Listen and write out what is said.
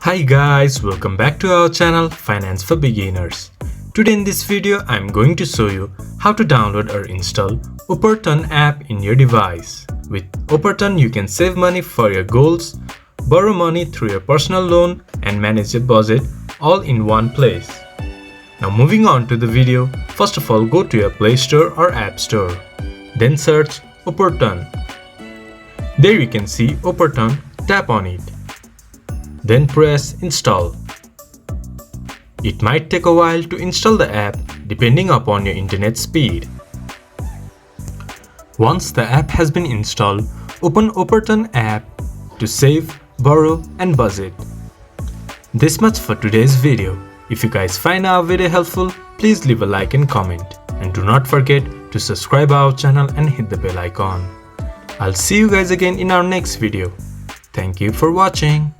Hi guys, welcome back to our channel Finance for Beginners. Today in this video I'm going to show you how to download or install Oportun app in your device. With Oportun you can save money for your goals, borrow money through your personal loan and manage your budget all in one place. Now moving on to the video, first of all go to your Play Store or App Store. Then search Oportun. There you can see Oportun, tap on it. Then press install. It might take a while to install the app depending upon your internet speed. Once the app has been installed, open Oportun app to save, borrow and budget. This much for today's video. If you guys find our video helpful, please leave a like and comment. And do not forget to subscribe our channel and hit the bell icon. I'll see you guys again in our next video. Thank you for watching.